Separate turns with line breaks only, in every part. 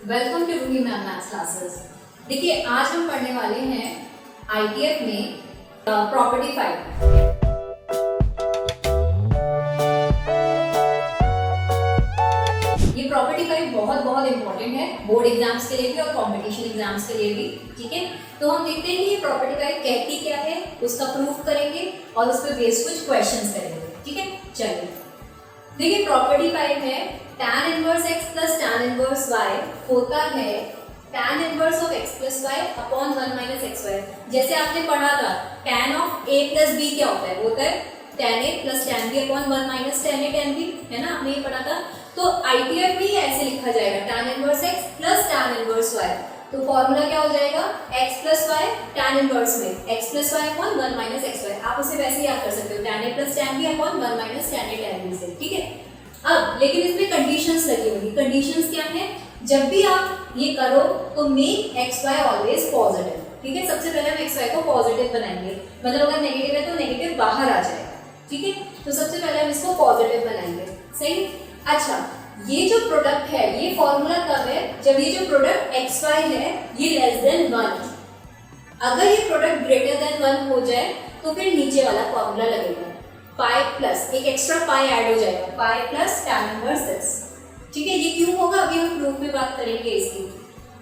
Welcome to Ruhi ma'am maths classes. देखिए आज हम पढ़ने वाले हैं आईटीएफ में प्रॉपर्टी 5। ये प्रॉपर्टी 5 बहुत इंपॉर्टेंट है बोर्ड एग्जाम्स के लिए भी और कॉम्पिटिशन एग्जाम्स के लिए भी। ठीक है, तो हम देखते हैं कि ये प्रॉपर्टी 5 कहती क्या है, उसका प्रूफ करेंगे और उस पर बेस्ड कुछ क्वेश्चंस करेंगे। ठीक है, चलिए देखिए प्रॉपर्टी 5 है tan inverse x plus tan inverse y होता है tan inverse of x plus y upon 1 minus xy। जैसे आपने पढ़ा था tan of a plus b क्या होता है, होता है tan a plus tan b upon 1 minus tan a tan b, है ना, आपने ये पढ़ा था। तो आईटीएफ में ऐसे लिखा जाएगा tan inverse x plus tan inverse y। तो फॉर्मूला क्या हो जाएगा x plus y tan inverse में x plus y upon 1 minus xy। आप उसे वैसे याद कर सकते हो tan a plus tan b upon 1 minus tan a tan b से। ठीक है, अब लेकिन इसमें कंडीशंस लगी होंगी। कंडीशंस क्या है, जब भी आप ये करो तो make x why always positive. ठीक है, सबसे पहले हम एक्स वाई को पॉजिटिव बनाएंगे, मतलब अगर नेगेटिव है तो नेगेटिव बाहर आ जाएगा। ठीक है, तो सबसे पहले हम इसको पॉजिटिव बनाएंगे। सही। अच्छा, ये जो प्रोडक्ट है ये फॉर्मूला कब है, जब ये जो प्रोडक्ट एक्स वाई है ये लेस देन 1। अगर ये प्रोडक्ट ग्रेटर देन 1 हो जाए तो फिर नीचे वाला फॉर्मूला लगेगा पाई प्लस एक एक्स्ट्रा पाई ऐड हो जाएगा, pi plus tan inverse x। ठीक है, ये क्यों होगा अभी हम प्रूफ में बात करेंगे इसकी।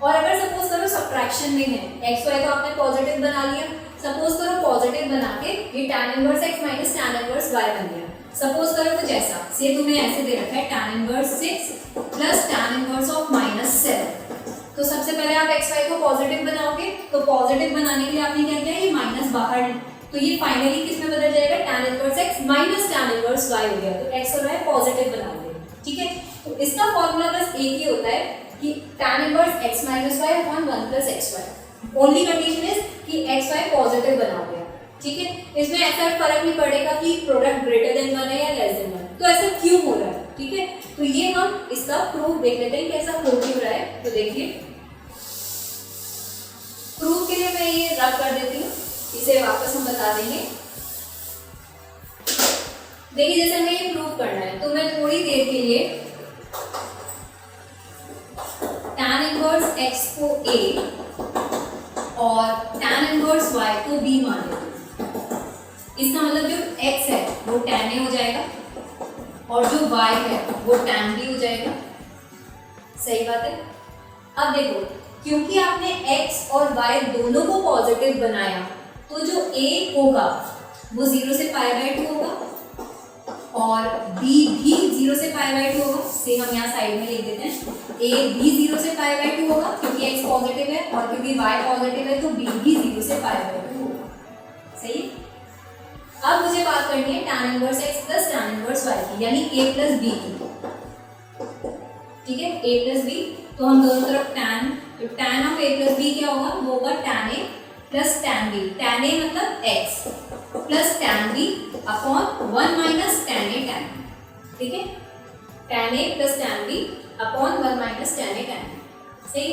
और अगर सपोज करो सब्ट्रैक्शन में है x y को आपने पॉजिटिव बना लिया, सपोज करो पॉजिटिव बना के ये tan inverse x minus tan inverse y बन गया। सपोज करो कुछ ऐसा से तुम्हें ऐसे दे रखा है tan inverse 6 plus tan inverse of minus 7। तो सबसे पहले आप x y को पॉजिटिव बनाओगे, तो पॉजिटिव बनाने के लिए आपने क्या किया, ये माइनस बाहर, तो ये फाइनली किस में बदल जाएगा tan inverse x minus tan inverse y हो गया। तो x और y पॉजिटिव बनाओगे। ठीक है, तो इसका फॉर्मूला बस एक ही होता है कि tan inverse x minus y upon 1 plus xy। Only condition is कि x y पॉजिटिव बनाओगे। ठीक है, इसमें ऐसा फर्क नहीं पड़ेगा कि प्रोडक्ट ग्रेटर देन 1 है या लेस देन 1। तो ऐसा क्यों हो रहा है। ठीक है, तो ये हम इसका प्रूफ देख लेते हैं कि ऐसा हो क्यों रहा है। तो देखिए प्रूफ के लिए मैं ये रब कर देती हूँ, इसे वापस हम बता देंगे। देखिए जैसे हमें ये प्रूव करना है तो मैं थोड़ी देर के लिए tan इनवर्स x को a और tan इनवर्स y को b मान लेते हैं। इसका मतलब जो x है वो tan a हो जाएगा और जो y है वो tan b हो जाएगा। सही बात है। अब देखो क्योंकि आपने x और y दोनों को पॉजिटिव बनाया तो जो a होगा वो 0 से पाई बाई 2 होगा और b भी 0 से पाई बाई 2 होगा। से हम यहाँ साइड में लिख देते हैं a भी 0 से पाई बाई 2 होगा क्योंकि x पॉजिटिव है और क्योंकि y पॉजिटिव है तो b भी 0 से पाई बाई 2 होगा। सही। अब मुझे बात करनी है tan inverse x plus tan inverse y की, यानी a प्लस b की। ठीक है, a प्लस b, तो हम दोनों तरफ tan of a plus b क्या होगा, वो होगा tan a plus tan b। tan a मतलब x plus tan b upon 1 minus tan a tan b। ठीक है, tan a plus tan b upon 1 minus tan a tan b। सही।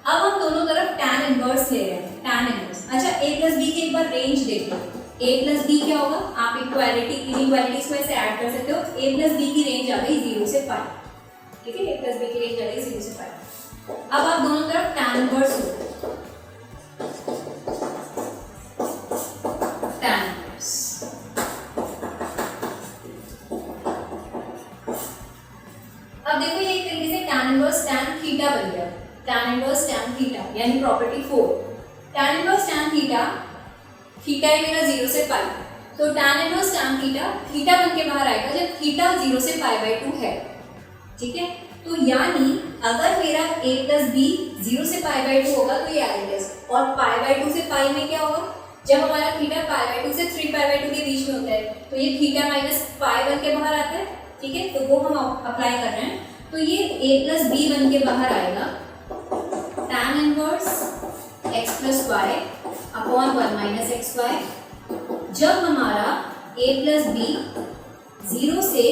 अब हम दोनों तरफ tan इनवर्स ले रहे हैं, tan इनवर्स। अच्छा, a प्लस b की एक बार रेंज देखो, a प्लस b क्या होगा, आप इनइक्वालिटीज को ऐसे ऐड कर सकते हो। a प्लस b की रेंज आ गई 0 से पाई। ठीक है, a प्लस b की रेंज आ गई 0 से पाई। अब आप दोनों तरफ tan इनवर्स लो, अब देखो ये एक तरीके से tan इनवर्स tan थीटा बन गया, tan इनवर्स tan थीटा, यानी property 4। tan inverse tan theta, theta है मेरा 0 से पाई, तो tan inverse tan theta, theta बन के बाहर आएगा जब थीटा 0 से पाई बाई 2 है। ठीक है, तो यानी अगर मेरा a प्लस b 0 से पाई बाई 2 होगा तो ये एज और पाई बाई 2 से पाई में क्या होगा, जब हमारा थीटा पाई बाई 2 से 3 पाई बाई 2 के बीच में होता है तो ये थीटा माइनस पाई बन के बाहर आता है। ठीक है, तो वो हम अप्लाई कर रहे हैं, तो ये a प्लस b बन के बाहर आएगा tan inverse x plus y upon 1 minus x y, जब हमारा a प्लस b 0 से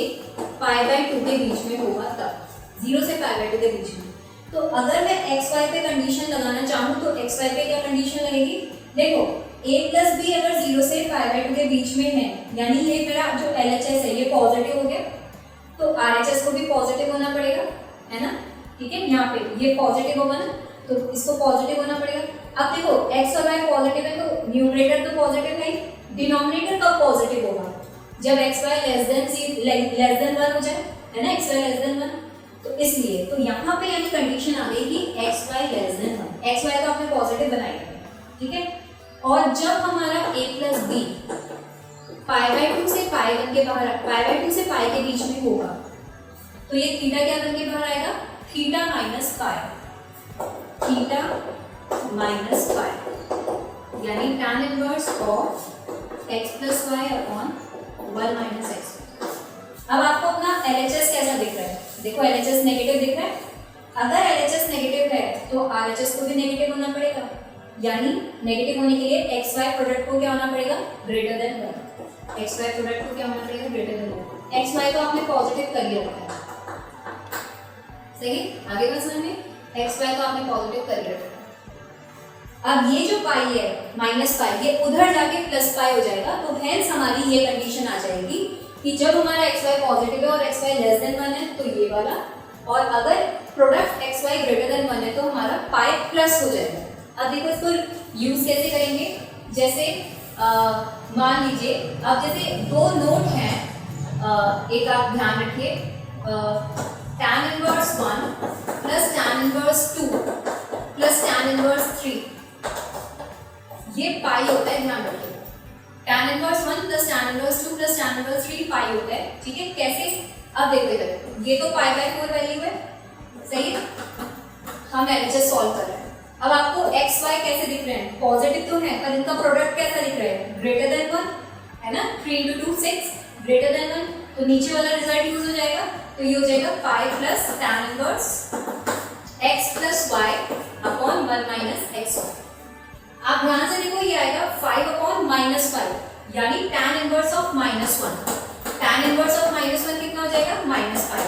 पाई बाई 2 के बीच में होगा तब, 0 से पाई बाई 2 के बीच में। तो अगर मैं एक्स वाई पे कंडीशन लगाना चाहूँ तो एक्स वाई पे क्या कंडीशन लगेगी, देखो a प्लस b अगर 0 से पाई बाई 2 के बीच में है यानी ये मेरा जो LHS है ये पॉजिटिव हो गया, तो RHS को भी पॉजिटिव होना पड़ेगा, है ना। ठीक है, यहाँ पे ये पॉजिटिव होगा ना, तो इसको पॉजिटिव होना पड़ेगा। अब देखो x और y पॉजिटिव है तो न्यूमरेटर तो पॉजिटिव है, डिनोमिनेटर कब पॉजिटिव होगा, जब x y लेस देन 1 हो जाए, है ना, x y लेस देन 1। तो इसलिए तो यहाँ पे यानी कंडीशन आ गई कि x y less than 1, x y तो आपने पॉजिटिव बनाया है, ठीक है। और जब हमारा a प्लस बी π/2 से π1 के बाहर, π/2 से π के बीच में होगा, तो ये थीटा क्या बन के बाहर आएगा, theta minus pi, theta minus pi, यानी tan inverse of x plus y upon 1 minus x. अब आपको अपना LHS कैसा दिख रहा है, देखो LHS नेगेटिव दिख रहा है। अगर LHS नेगेटिव है तो RHS को भी नेगेटिव होना पड़ेगा, यानी नेगेटिव होने के लिए एक्स वाई प्रोडक्ट को क्या होना पड़ेगा, greater than 1। X y product को क्या होना पड़ेगा, ग्रेटर देन 1। एक्स वाई को आपने पॉजिटिव कर ही रखा है, सही, आगे बात समझ में, एक्स वाई को आपने पॉजिटिव कर ही रखा है। अब ये जो पाई है माइनस पाई, ये उधर जाके प्लस पाई हो जाएगा, तो हेंस हमारी ये कंडीशन आ जाएगी कि जब हमारा एक्स वाई पॉजिटिव है और एक्स वाई लेस देन 1 है तो ये वाला, और अगर product x y greater than 1 है तो हमारा पाई प्लस हो जाएगा। अब देखो इसको यूज कैसे करेंगे, जैसे मान लीजिए अब जैसे दो नोट हैं, एक आप ध्यान रखिए, tan inverse 1 plus tan inverse 2 plus tan inverse 3, ये पाई होता है, ध्यान रखिए। tan inverse 1 plus tan inverse 2 plus tan inverse 3 पाई होता है, ठीक है। कैसे, अब देखो इधर ये तो π/4 वैल्यू है, सही है, हम LHS सॉल्व कर रहे हैं। अब आपको x y कैसे दिख रहे हैं, पॉजिटिव तो है पर इनका प्रोडक्ट कैसा दिख रहा है, ग्रेटर देन 1, है ना, 3 × 2 6, ग्रेटर देन 1, तो नीचे वाला रिजल्ट यूज हो जाएगा, तो ये हो जाएगा pi plus tan inverse x plus y upon 1 minus x y. आप ध्यान से देखो ये आएगा 5 अपॉन माइनस 5, यानी tan inverse of -1, tan inverse of -1 कितना हो जाएगा, -π/4,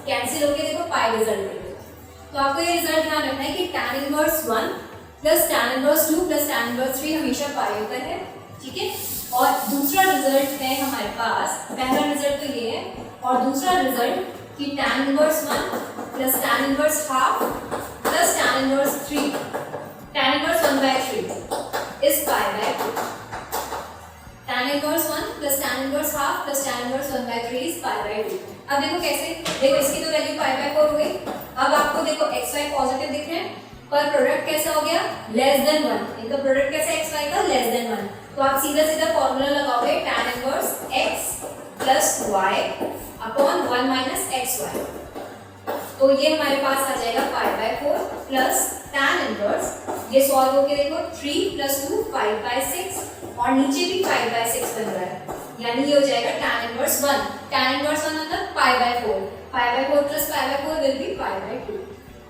कैंसिल होके देखो पाई रिजल्ट मिलेगा। तो आपको ये रिजल्ट ध्यान रखना है कि tan inverse 1 plus tan inverse 2 plus tan inverse 3 हमेशा पाई होता है, ठीक है। और दूसरा रिजल्ट है हमारे पास, पहला रिजल्ट तो ये है, और दूसरा रिजल्ट कि tan inverse 1 plus tan inverse half plus tan inverse 3, tan inverse 1/3 is π/2, tan inverse 1 plus tan inverse half plus tan inverse 1/3 is π/2। अब देखो कैसे, देखो इसकी तो वैल्यू π/4 हो गई। अब आपको देखो x y पॉजिटिव दिख रहे हैं पर प्रोडक्ट कैसा हो गया, लेस देन 1, इनका प्रोडक्ट कैसा है x y का, लेस देन 1, तो आप सीधा सीधा फॉर्मूला लगाओगे tan inverse x plus y upon 1 minus x y, तो ये हमारे पास आ जाएगा π/4 प्लस tan इनवर्स, ये सॉल्व होके देखो 3 + 2 5/6, और नीचे भी 5/6 बन रहा है, यानी ये हो जाएगा tan इनवर्स 1, tan इनवर्स 1 मतलब π/4, π/4 प्लस π/4 विल बी π/2,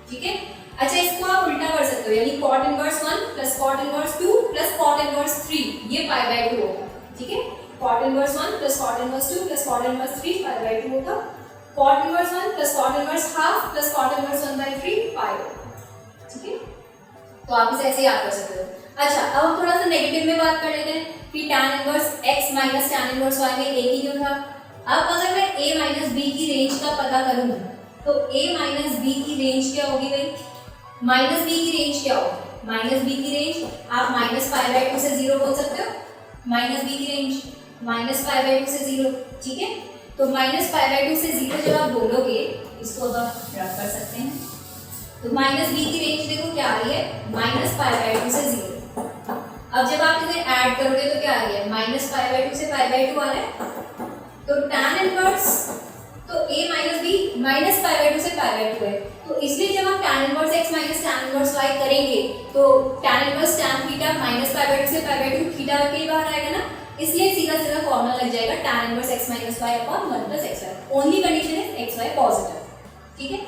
ठीक है। अच्छा इसको आप उल्टा कर सकते हो, यानी cot inverse 1 plus cot inverse 2 plus cot inverse 3, ये π/2 होगा, ठीक है। cot inverse 1 plus cot inverse 2 plus cot inverse 3 π/2 होगा, cot inverse 1 plus cot inverse half plus cot inverse 1/3 पाई होगा, ठीक है। तो आप इसे ऐसे याद कर सकते हो। अच्छा अब हम थोड़ा सा नेगेटिव में बात कर लेते हैं कि tan inverse x minus tan inverse y में एक ही क्यों था। अब अगर मैं a माइनस b की रेंज का पता करूं तो a माइनस b की रेंज क्या होगी भाई, माइनस b की रेंज क्या होगी, माइनस b की रेंज आप -π/2 से 0 बोल सकते हो, माइनस b की रेंज -π/2 से 0, ठीक है। तो -π/2 से 0 जब आप बोलोगे, इसको अब आप रख कर सकते हैं, तो माइनस b की रेंज देखो क्या आ रही है, -π/2 से 0। अब जब आप इसे ऐड करोगे तो क्या आ रही है, -π/2 से π/2 आ रहा है, तो tan इनवर्स तो a माइनस b -π/2 से π/2 है, तो इसलिए जब आप tan inverse x minus tan inverse y करेंगे तो tan इनवर्स tan थीटा -π/2 से π/2 थीटा के बाहर आएगा ना, इसलिए सीधा सीधा फॉर्मूला लग जाएगा tan inverse x minus y upon 1 plus x y. Only condition है x y पॉजिटिव, ठीक है।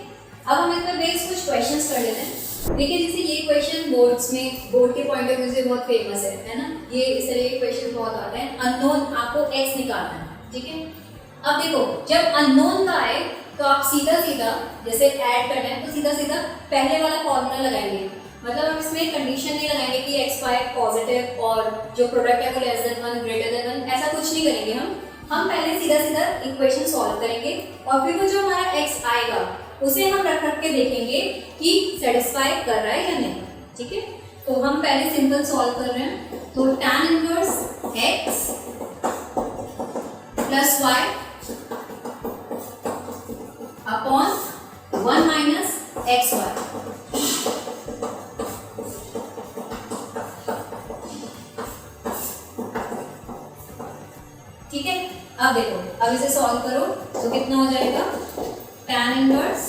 अब हम इस पर बेस्ड कुछ क्वेश्चंस कर लेते हैं। देखिए जैसे ये क्वेश्चन बोर्ड्स में, बोर्ड के पॉइंट ऑफ व्यू से बहुत फेमस है ना, ये इस तरह के क्वेश्चन बहुत आते हैं। अननोन आपको x निकालना है, ठीक है। अब देखो जब अननोन का आए तो आप सीधा सीधा जैसे ऐड करना है तो सीधा सीधा पहले वाला फॉर्मूला लगाएंगे, मतलब हम इसमें कंडीशन नहीं लगाएंगे कि x y पॉजिटिव और जो प्रोडक्ट है वो लेस देन 1 ग्रेटर देन 1, ऐसा कुछ नहीं करेंगे हम पहले सीधा सीधा इक्वेशन सॉल्व करेंगे और फिर वो जो हमारा x आएगा उसे हम रख के देखेंगे कि सेटिस्फाई कर रहा है या नहीं, ठीक है। तो हम पहले सिंपल सॉल्व कर रहे हैं। तो tan inverse x plus y upon 1 minus x y, ठीक है। अब देखो, अब इसे सॉल्व करो तो कितना हो जाएगा, tan इनवर्स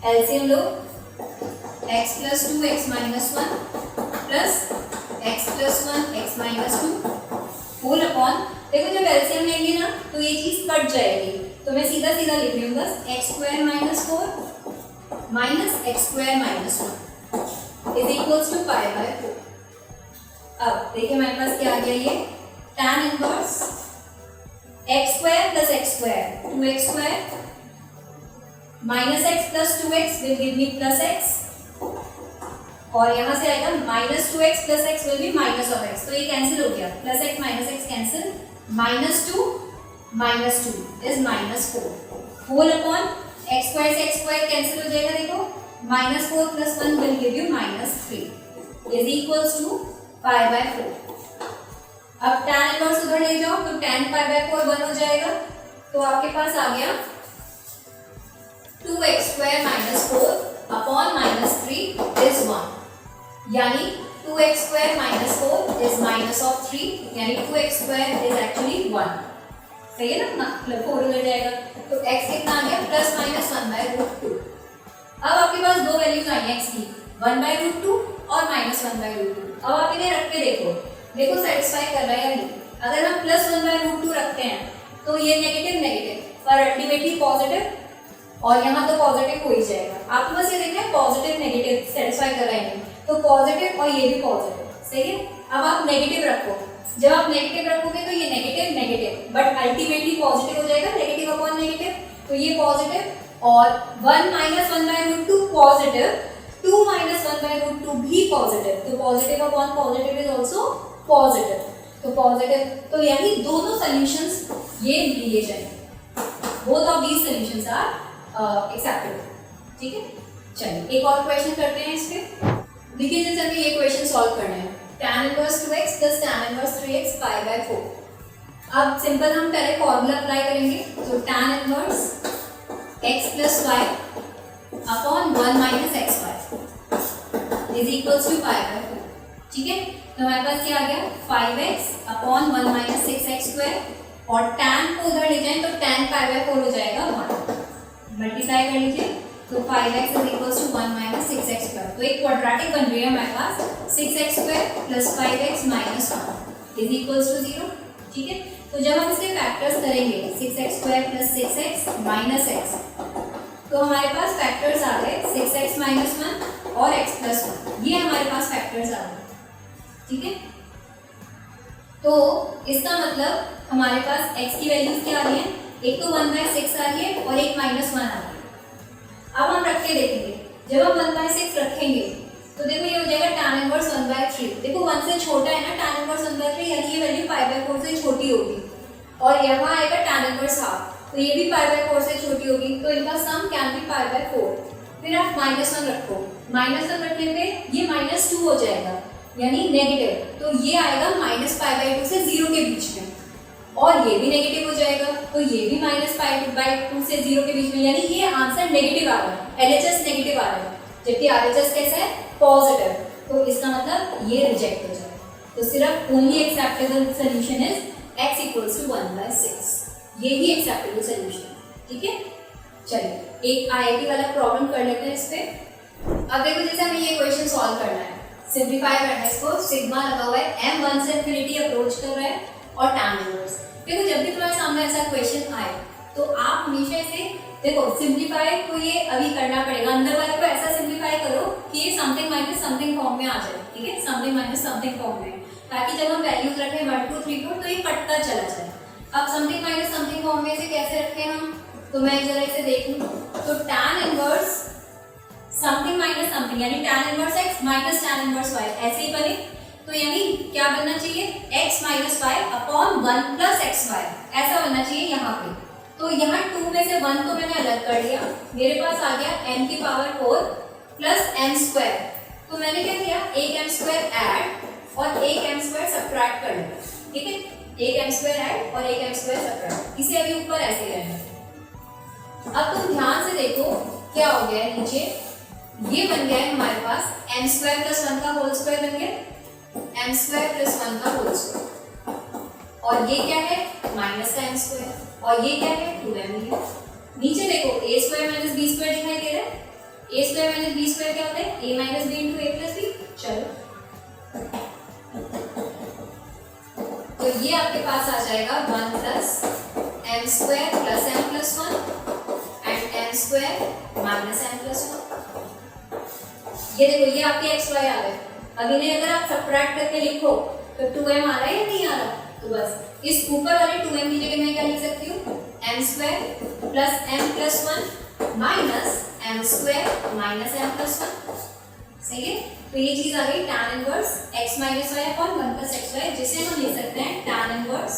एलसीएम लो x plus 2 x minus 1 plus x plus 1 x minus 2 whole upon, देखो जब एलसीएम लेंगे ना तो ये चीज कट जाएगी, तो मैं सीधा सीधा लिख रही हूँ बस x square minus 4 minus x square minus 1 is equals to pi by 4। अब देखिए हमारे पास क्या आ गया, ये tan inverse x square plus x square 2x square minus x plus 2x will give me plus x, और यहाँ से आएगा minus 2x plus x will be minus of x, तो ये कैंसिल हो गया, plus x minus x cancel, minus 2 is minus 4 whole upon x square से x square cancel हो जाएगा, देखो minus 4 plus 1 will give you minus 3 is equals to pi by 4। अब tan inverse उधर ले जाओ तो tan पाई बाय 4 1 हो जाएगा, तो आपके पास आ गया 2x square minus 4 upon minus 3 is 1, यानी 2x square minus 4 is minus of 3, यानी 2x स्क्वायर इज एक्चुअली 1, सही है ना, 4 उधर जाएगा तो x कितना आ गया प्लस माइनस 1 बाय रूट 2। अब आपके पास दो वैल्यूज आई हैं x की, 1 बाय रूट 2 और माइनस 1 बाय रूट 2। अब आप इन्हें रख के देखो सेटिस्फाई कर रहा है या नहीं। अगर हम प्लस 1 बाय रूट 2 रखते हैं तो ये नेगेटिव पर अल्टीमेटली पॉजिटिव, और यहाँ तो पॉजिटिव हो ही जाएगा। आपको बस ये देखना है पॉजिटिव नेगेटिव सेटिस्फाई कर रहा है नहीं, तो पॉजिटिव और ये भी पॉजिटिव, सही है। अब आप नेगेटिव रखो, जब आप नेगेटिव रखोगे तो ये नेगेटिव बट अल्टीमेटली पॉजिटिव हो जाएगा, नेगेटिव अपॉन नेगेटिव, तो ये पॉजिटिव और 1 minus 1 by root 2 positive, 2 minus 1 by root 2 भी पॉजिटिव, तो positive upon positive is also positive, तो पॉजिटिव, तो यानी दोनों सॉल्यूशंस ये लिए जाएंगे, both of these solutions are acceptable, ठीक है। चलिए एक और क्वेश्चन करते हैं इस पे। देखिए जैसे हमें ये क्वेश्चन सॉल्व करना है, tan inverse 2x plus tan inverse 3x pi by 4। अब सिंपल हम पहले फॉर्मूला अप्लाई करेंगे, तो tan inverse x plus y upon 1 minus x y is equals to pi by 4, ठीक है। तो हमारे पास क्या आ गया 5x upon 1 minus 6x square, और tan को उधर ले जाएं तो tan पाई बाय 4 हो जाएगा 1, मल्टीप्लाई कर लीजिए तो 5x is equals to 1 minus 6x square, तो एक क्वाड्रेटिक बन रही है हमारे पास 6x square plus 5x minus 1 is equals to 0, ठीक है। तो जब हम इसके फैक्टर्स करेंगे 6x square plus 6x minus x, तो हमारे पास फैक्टर्स आ गए 6x माइनस 1 और x प्लस 1, ये हमारे पास फैक्टर्स आ गए, ठीक है। तो इसका मतलब हमारे पास x की वैल्यूज क्या आ रही है, एक तो 1/6 आ रही है और एक -1 आ रही है। अब हम रख के देखेंगे, जब हम 1/6 रखेंगे तो देखो ये हो जाएगा tan इनवर्स 1/3, देखो 1 से छोटा है ना tan इनवर्स 1/3, यानी ये वैल्यू पाई बाय 4 से छोटी होगी, और यहाँ आएगा tan इनवर्स हाफ, तो ये भी पाई बाय 4 से छोटी होगी, तो इनका sum can be pi by 4। फिर आप -1 रखो, -1 रखने पे ये -2 हो जाएगा, यानी नेगेटिव, तो ये आएगा माइनस पाई बाय 2 से 0 के बीच में, और ये भी नेगेटिव हो जाएगा, तो ये भी माइनस पाई बाय 2 से 0 के बीच में, यानी ये आंसर नेगेटिव आ रहा है, एलएचएस नेगेटिव आ रहा है, जबकि आरएचएस कैसा है पॉजिटिव, तो इसका मतलब ये रिजेक्ट हो जाएगा। तो सिर्फ only acceptable solution is x equals to 1/6, ये ही एक्सेप्टेबल सोल्यूशन, ठीक है। चलिए एक आईआईटी वाला प्रॉब्लम कर लेते हैं इस पे। अब देखो जैसे हमें ये क्वेश्चन सॉल्व करना है, सिंप्लीफाई करना है इसको, सिग्मा लगा हुआ है, m 1 से इंफिनिटी अप्रोच कर रहा है और tan इनवर्स। देखो जब भी तुम्हारे सामने ऐसा क्वेश्चन आए तो आप हमेशा इसे देखो सिंप्लीफाई को ये अभी करना पड़ेगा, अंदर वाले को ऐसा सिंप्लीफाई करो कि ये समथिंग माइनस समथिंग फॉर्म में आ जाए, ठीक है, समथिंग माइनस समथिंग फॉर्म में, ताकि जब हम वैल्यूज रखें 1 2 3 4 तो ये कटता चला जाए। अब समथिंग माइनस समथिंग फॉर्म में इसे कैसे रखें हम, तो मैं जरा इसे देखूं, तो tan inverse something minus something, यानी tan inverse x minus tan inverse y ऐसे ही बने, तो यानी क्या बनना चाहिए x minus y upon 1 plus x y, ऐसा बनना चाहिए यहाँ पे, तो यहाँ 2 में से 1 तो मैंने अलग कर दिया, मेरे पास आ गया m की पावर 4 प्लस m स्क्वायर। तो मैंने क्या किया, एक m स्क्वायर ऐड और एक m स्क्वायर सब्ट्रैक्ट कर लिया, ठीक है, एक m स्क्वायर ऐड और एक m स्क्वायर सब्ट्रैक्ट, इसे अभी ऊपर ऐसे रहने। अब तुम ध्यान से देखो क्या हो गया है नीचे, ये बन गया है हमारे पास m स्क्वायर प्लस 1 का होल स्क्वायर बन गया, m स्क्वायर प्लस 1 का होल स्क्वायर, और ये क्या है माइनस का m स्क्वायर, और ये क्या है 2m है। नीचे देखो a square minus b square दिखाई दे रहा है, a square minus b square क्या होता है, a minus b into a plus b। चलो तो ये आपके पास आ जाएगा 1 plus m square plus m plus 1 and m square minus m plus 1। ये देखो ये आपके x y आ गए। अब इन्हें अगर आप सब्ट्रैक्ट करके लिखो तो 2m आ रहा है या नहीं आ रहा, तो बस इस ऊपर वाले 2m की जगह मैं क्या लिख सकती हूँ, m square plus m plus 1 minus m square minus m plus 1। सही है, तो ये चीज आ गई tan inverse x minus y upon 1 plus xy, जिसे हम लिख सकते हैं tan inverse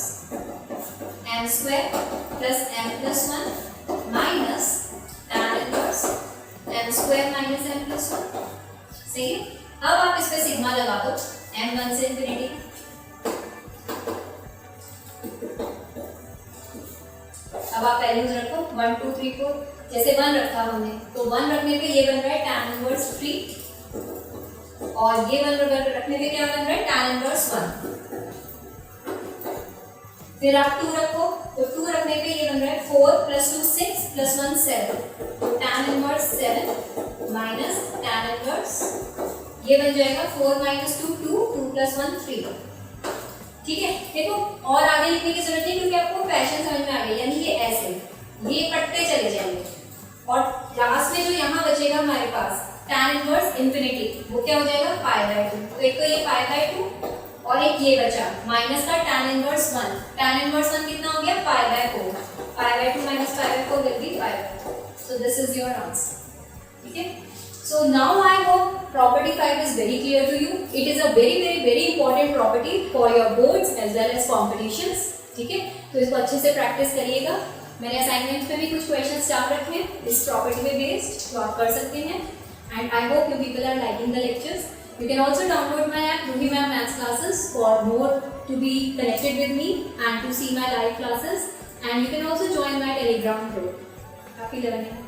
m square plus m plus 1 minus tan inverse m square minus m plus 1। सही है, अब आप इस पे सिग्मा लगा दो m1 से इंफिनिटी। अब आप वैल्यूज रखो 1 2 3 4, जैसे 1 रखा हमने तो 1 रखने पे ये बन रहा है tan इनवर्स 3, और ये 1 रखने पे क्या बन रहा है tan इनवर्स 1। फिर आप 2 रखो तो 2 रखने पे ये बन रहा है 4 प्लस 2 6 प्लस 1 7, तो tan inverse 7 minus tan inverse, ये बन जाएगा 4 माइनस 2 2 2 प्लस 1 3। ठीक है, देखो और आगे लिखने की जरूरत नहीं क्योंकि आपको पैटर्न समझ में आ गया, यानी ये ऐसे ये कटते चले जाएंगे, और लास्ट में जो यहाँ बचेगा हमारे पास tan इनवर्स इंफिनिटी, वो क्या हो जाएगा पाई बाय 2। तो एक तो ये पाई बाय 2 और एक ये बचा माइनस का tan इनवर्स 1। tan इनवर्स 1 कितना हो गया पाई by 4, pi by 2 minus pi by 4 will be pi by 4। So this is your answer. ठीक है, so now I hope property 5 is very clear to you. It is a very important property for your boards as well as competitions. ठीक है, तो इसको अच्छे से practice करिएगा। मैंने असाइनमेंट पे भी कुछ क्वेश्चंस डाल रखे हैं इस प्रॉपर्टी पे बेस्ड, तो आप कर सकते हैं। And I hope you people are liking the lectures. You can also download my app Ruhi Ma'am Maths Classes for more to be connected with me and to see my live classes. And you can also join my Telegram group. Happy learning.